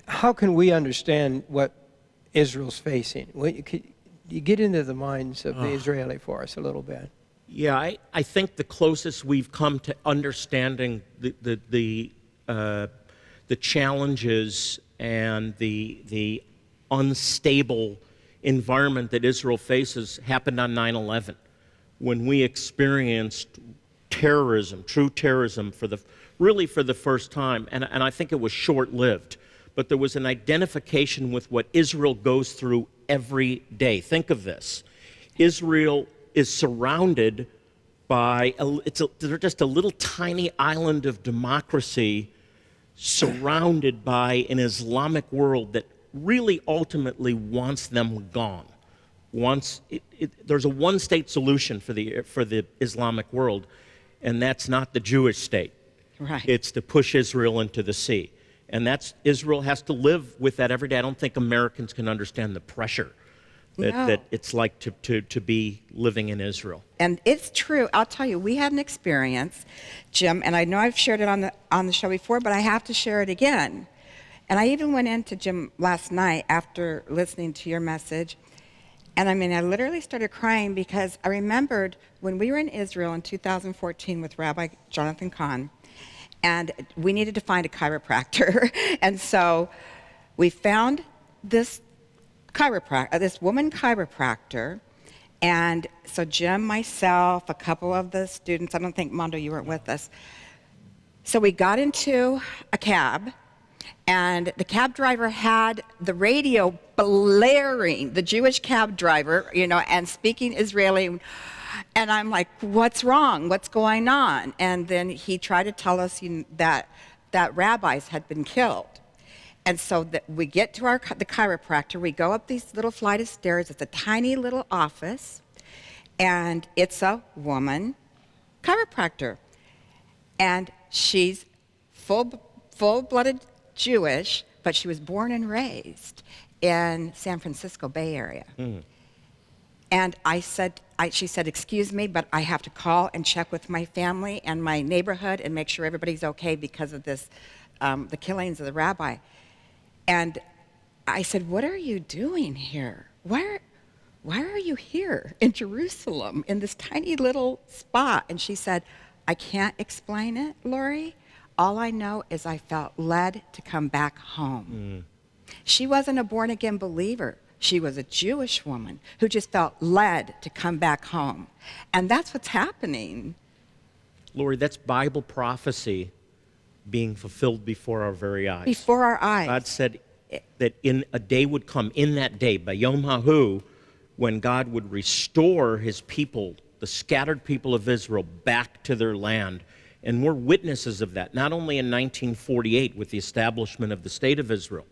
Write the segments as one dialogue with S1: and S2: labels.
S1: How can we understand what Israel's facing? You get into the minds of the Israeli for us a little bit.
S2: Yeah, I think the closest we've come to understanding the challenges and the unstable environment that Israel faces happened on 9/11, when we experienced terrorism, true terrorism, for the first time. And I think it was short-lived. But there was an identification with what Israel goes through every day. Think of this. Israel is surrounded by, they're just a little tiny island of democracy surrounded by an Islamic world that really ultimately wants them gone. There's a one-state solution for the Islamic world, and that's not the Jewish state.
S3: Right.
S2: It's to push Israel into the sea. And Israel has to live with that every day. I don't think Americans can understand the pressure that it's like to be living in Israel.
S3: And it's true. I'll tell you, we had an experience, Jim, and I know I've shared it on the show before, but I have to share it again. And I even went into Jim last night after listening to your message, and I literally started crying because I remembered when we were in Israel in 2014 with Rabbi Jonathan Kahn, and we needed to find a chiropractor. And so we found this woman chiropractor. And so Jim, myself, a couple of the students, I don't think, Mondo, you weren't with us. So we got into a cab, and the cab driver had the radio blaring, the Jewish cab driver, and speaking Israeli. And I'm like, what's wrong? What's going on? And then he tried to tell us that rabbis had been killed. And so we get to the chiropractor. We go up these little flight of stairs. It's a tiny little office. And it's a woman chiropractor. And she's full-blooded Jewish, but she was born and raised in San Francisco Bay Area. Mm. And she said, excuse me, but I have to call and check with my family and my neighborhood and make sure everybody's okay because of this, the killings of the rabbi. And I said, what are you doing here? Why are you here in Jerusalem in this tiny little spot? And she said, I can't explain it, Lori. All I know is I felt led to come back home. Mm. She wasn't a born-again believer. She was a Jewish woman who just felt led to come back home. And that's what's happening.
S2: Lori, that's Bible prophecy being fulfilled before our very eyes.
S3: Before our eyes.
S2: God said that a day would come, in that day, by Yom HaHu, when God would restore his people, the scattered people of Israel, back to their land. And we're witnesses of that, not only in 1948 with the establishment of the State of Israel,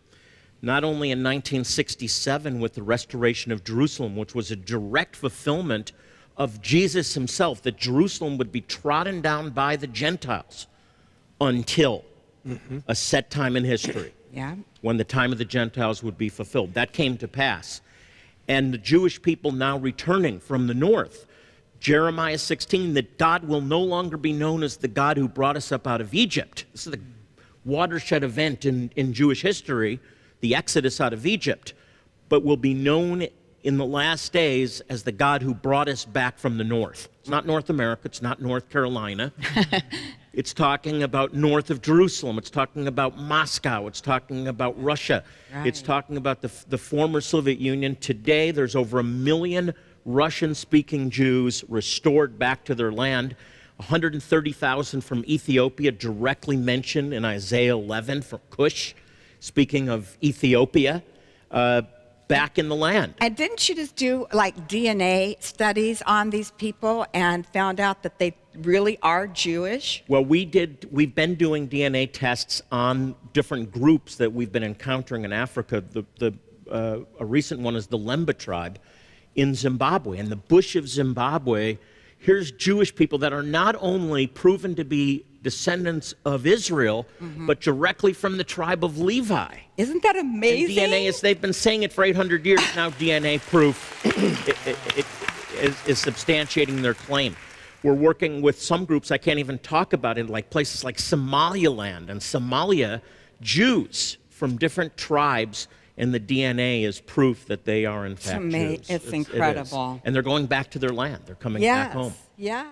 S2: not only in 1967 with the restoration of Jerusalem, which was a direct fulfillment of Jesus himself, that Jerusalem would be trodden down by the Gentiles until a set time in history, when the time of the Gentiles would be fulfilled. That came to pass. And the Jewish people now returning from the north, Jeremiah 16, that God will no longer be known as the God who brought us up out of Egypt. This is the watershed event in Jewish history, the Exodus out of Egypt, but will be known in the last days as the God who brought us back from the north. It's not North America, it's not North Carolina. It's talking about north of Jerusalem, it's talking about Moscow, it's talking about Russia, It's talking about the former Soviet Union. Today there's over 1 million Russian-speaking Jews restored back to their land. 130,000 from Ethiopia, directly mentioned in Isaiah 11 from Cush, speaking of Ethiopia, back in the land.
S3: And didn't you just do like DNA studies on these people and found out that they really are Jewish?
S2: Well, we've been doing DNA tests on different groups that we've been encountering in Africa. A recent one is the Lemba tribe in Zimbabwe. And the bush of Zimbabwe, here's Jewish people that are not only proven to be descendants of Israel, but directly from the tribe of Levi.
S3: Isn't that amazing?
S2: And DNA they've been saying it for 800 years, now DNA proof is substantiating their claim. We're working with some groups I can't even talk about in places like Somaliland and Somalia, Jews from different tribes, and the DNA is proof that they are in fact Jews.
S3: It's incredible.
S2: And they're going back to their land. They're coming
S3: Yes.
S2: back home.
S3: Yeah.